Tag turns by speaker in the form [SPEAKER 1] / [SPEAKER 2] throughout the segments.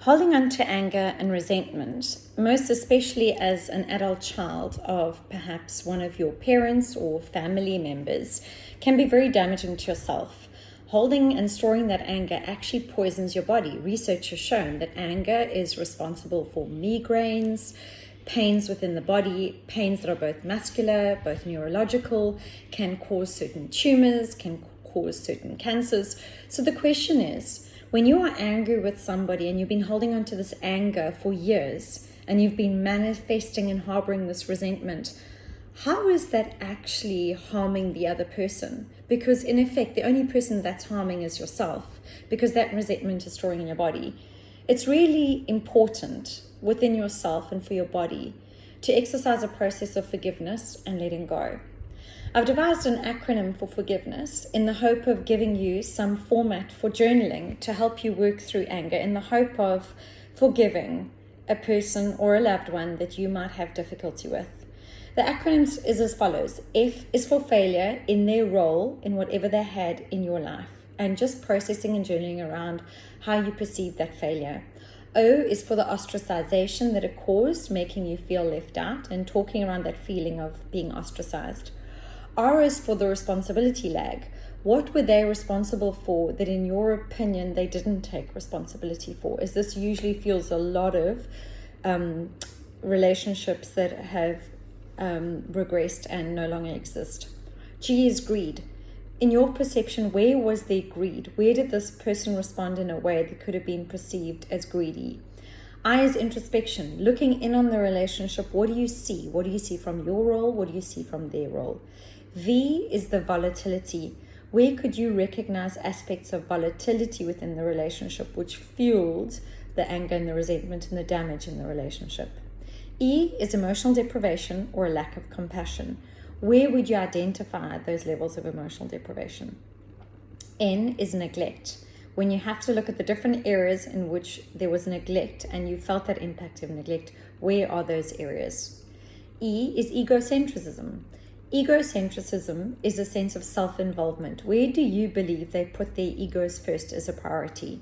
[SPEAKER 1] Holding on to anger and resentment, most especially as an adult child of perhaps one of your parents or family members, can be very damaging to yourself. Holding and storing that anger actually poisons your body. Research has shown that anger is responsible for migraines, pains within the body, pains that are both muscular, both neurological, can cause certain tumors, can cause certain cancers. So the question is, when you are angry with somebody and you've been holding on to this anger for years and you've been manifesting and harboring this resentment, how is that actually harming the other person? Because in effect, the only person that's harming is yourself, because that resentment is storing in your body. It's really important within yourself and for your body to exercise a process of forgiveness and letting go. I've devised an acronym for forgiveness in the hope of giving you some format for journaling to help you work through anger, in the hope of forgiving a person or a loved one that you might have difficulty with. The acronym is as follows. F is for failure in their role in whatever they had in your life, and just processing and journaling around how you perceive that failure. O is for the ostracization that it caused, making you feel left out, and talking around that feeling of being ostracized. R is for the responsibility lag. What were they responsible for that in your opinion they didn't take responsibility for? As this usually fuels a lot of relationships that have regressed and no longer exist. G is greed. In your perception, where was their greed? Where did this person respond in a way that could have been perceived as greedy? I is introspection, looking in on the relationship. What do you see? What do you see from your role? What do you see from their role? V is the volatility. Where could you recognize aspects of volatility within the relationship which fueled the anger and the resentment and the damage in the relationship? E is emotional deprivation or a lack of compassion. Where would you identify those levels of emotional deprivation? N is neglect. When you have to look at the different areas in which there was neglect and you felt that impact of neglect, where are those areas? E is egocentrism. Egocentrism is a sense of self-involvement. Where do you believe they put their egos first as a priority?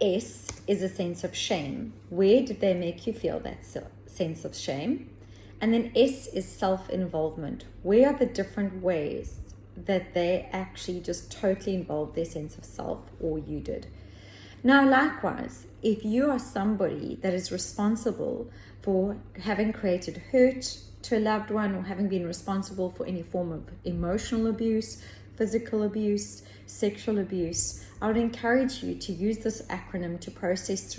[SPEAKER 1] S is a sense of shame. Where did they make you feel that sense of shame? And then S is self-involvement. Where are the different ways that they actually just totally involved their sense of self, or you did? Now, likewise, if you are somebody that is responsible for having created hurt to a loved one, or having been responsible for any form of emotional abuse, physical abuse, sexual abuse, I would encourage you to use this acronym to process through